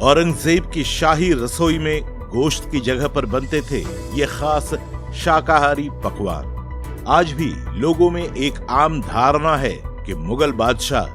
औरंगजेब की शाही रसोई में गोश्त की जगह पर बनते थे ये खास शाकाहारी पकवान। आज भी लोगों में एक आम धारणा है कि मुगल बादशाह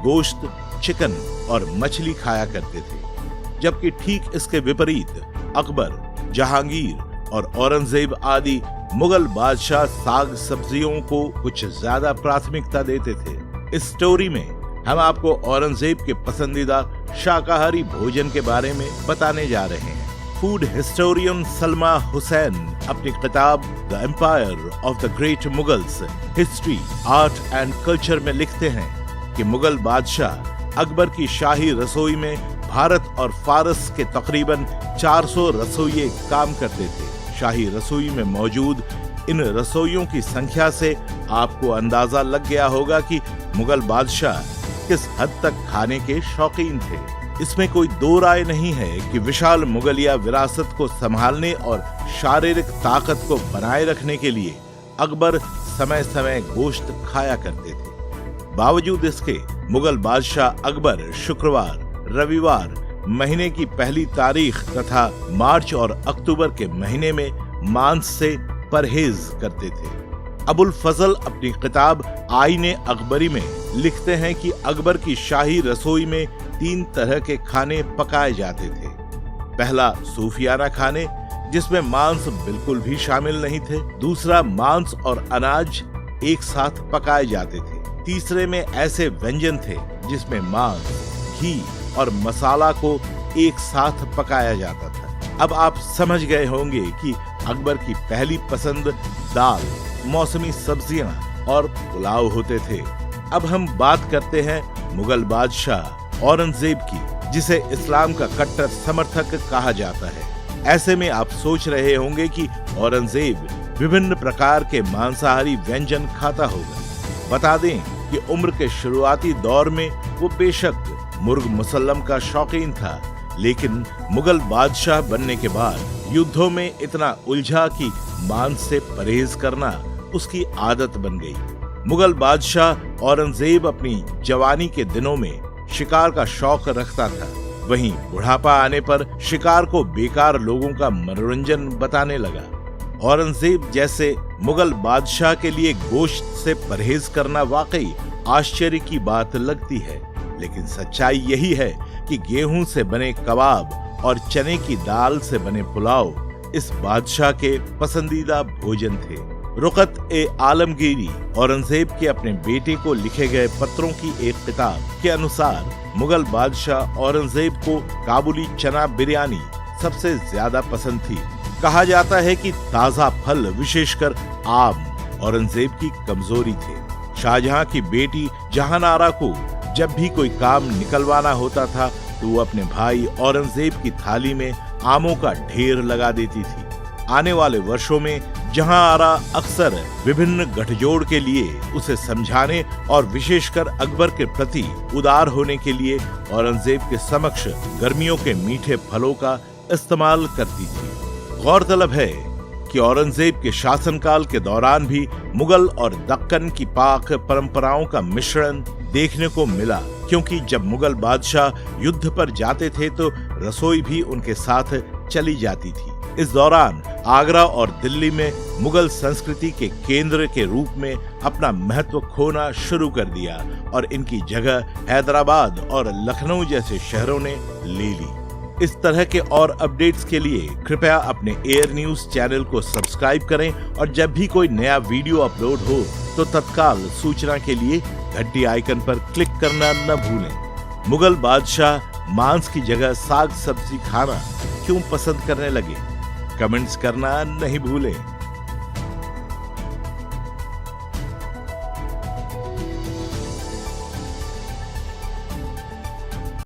गोश्त, चिकन और मछली खाया करते थे, जबकि ठीक इसके विपरीत अकबर, जहांगीर और औरंगजेब आदि मुगल बादशाह साग सब्जियों को कुछ ज्यादा प्राथमिकता देते थे। इस स्टोरी में हम आपको औरंगजेब के पसंदीदा शाकाहारी भोजन के बारे में बताने जा रहे हैं। फूड हिस्टोरियन सलमा हुसैन अपनी किताब the empire of the great Mughals, history, art and culture में लिखते हैं कि मुगल बादशाह अकबर की शाही रसोई में भारत और फारस के तकरीबन 400 रसोइये काम करते थे। शाही रसोई में मौजूद इन रसोइयों की संख्या से आपको अंदाजा लग गया होगा कि मुगल बादशाह किस हद तक खाने के शौकीन थे। इसमें कोई दो राय नहीं है कि विशाल मुगलिया विरासत को संभालने और शारीरिक ताकत को बनाए रखने के लिए अकबर समय समय गोश्त खाया करते थे। बावजूद इसके मुगल बादशाह अकबर शुक्रवार, रविवार, महीने की पहली तारीख तथा मार्च और अक्टूबर के महीने में मांस से परहेज करते थे। अबुल फजल अपनी किताब आईने अकबरी में लिखते हैं कि अकबर की शाही रसोई में 3 तरह के खाने पकाए जाते थे। पहला सूफियाना खाने, जिसमें मांस बिल्कुल भी शामिल नहीं थे। दूसरा, मांस और अनाज एक साथ पकाए जाते थे। तीसरे में ऐसे व्यंजन थे जिसमें मांस, घी और मसाला को एक साथ पकाया जाता था। अब आप समझ गए होंगे कि अकबर की पहली पसंद दाल, मौसमी सब्जियां और पुलाव होते थे। अब हम बात करते हैं मुगल बादशाह औरंगजेब की, जिसे इस्लाम का कट्टर समर्थक कहा जाता है। ऐसे में आप सोच रहे होंगे कि औरंगजेब विभिन्न प्रकार के मांसाहारी व्यंजन खाता होगा। बता दें कि उम्र के शुरुआती दौर में वो बेशक मुर्ग मुसल्लम का शौकीन था, लेकिन मुगल बादशाह बनने के बाद युद्धों में इतना उलझा कि मांस से परहेज करना उसकी आदत बन गई। मुगल बादशाह औरंगजेब अपनी जवानी के दिनों में शिकार का शौक रखता था। वहीं बुढ़ापा आने पर शिकार को बेकार लोगों का मनोरंजन बताने लगा। औरंगजेब जैसे मुगल बादशाह के लिए गोश्त से परहेज करना वाकई आश्चर्य की बात लगती है, लेकिन सच्चाई यही है कि गेहूं से बने कबाब और चने की दाल से बने पुलाव इस बादशाह के पसंदीदा भोजन थे। रुकत-ए-आलमगीरी औरंगजेब के अपने बेटे को लिखे गए पत्रों की एक किताब के अनुसार मुगल बादशाह औरंगजेब को काबुली चना बिरयानी सबसे ज्यादा पसंद थी। कहा जाता है कि ताजा फल, विशेषकर आम, औरंगजेब की कमजोरी थे। शाहजहां की बेटी जहानारा को जब भी कोई काम निकलवाना होता था तो वो अपने भाई औरंगजेब की थाली में आमों का ढेर लगा देती थी। आने वाले वर्षों में जहांआरा अक्सर विभिन्न गठजोड़ के लिए उसे समझाने और विशेषकर अकबर के प्रति उदार होने के लिए औरंगजेब के समक्ष गर्मियों के मीठे फलों का इस्तेमाल करती थी। गौरतलब है कि औरंगजेब के शासनकाल के दौरान भी मुगल और दक्कन की पाक परंपराओं का मिश्रण देखने को मिला, क्योंकि जब मुगल बादशाह युद्ध पर जाते थे तो रसोई भी उनके साथ चली जाती थी। इस दौरान आगरा और दिल्ली में मुगल संस्कृति के केंद्र के रूप में अपना महत्व खोना शुरू कर दिया और इनकी जगह हैदराबाद और लखनऊ जैसे शहरों ने ले ली। इस तरह के और अपडेट्स के लिए कृपया अपने एयर न्यूज चैनल को सब्सक्राइब करें और जब भी कोई नया वीडियो अपलोड हो तो तत्काल सूचना के लिए घंटी आइकन पर क्लिक करना न भूलें। मुगल बादशाह मांस की जगह साग सब्जी खाना क्यों पसंद करने लगे? कमेंट्स करना नहीं भूलें।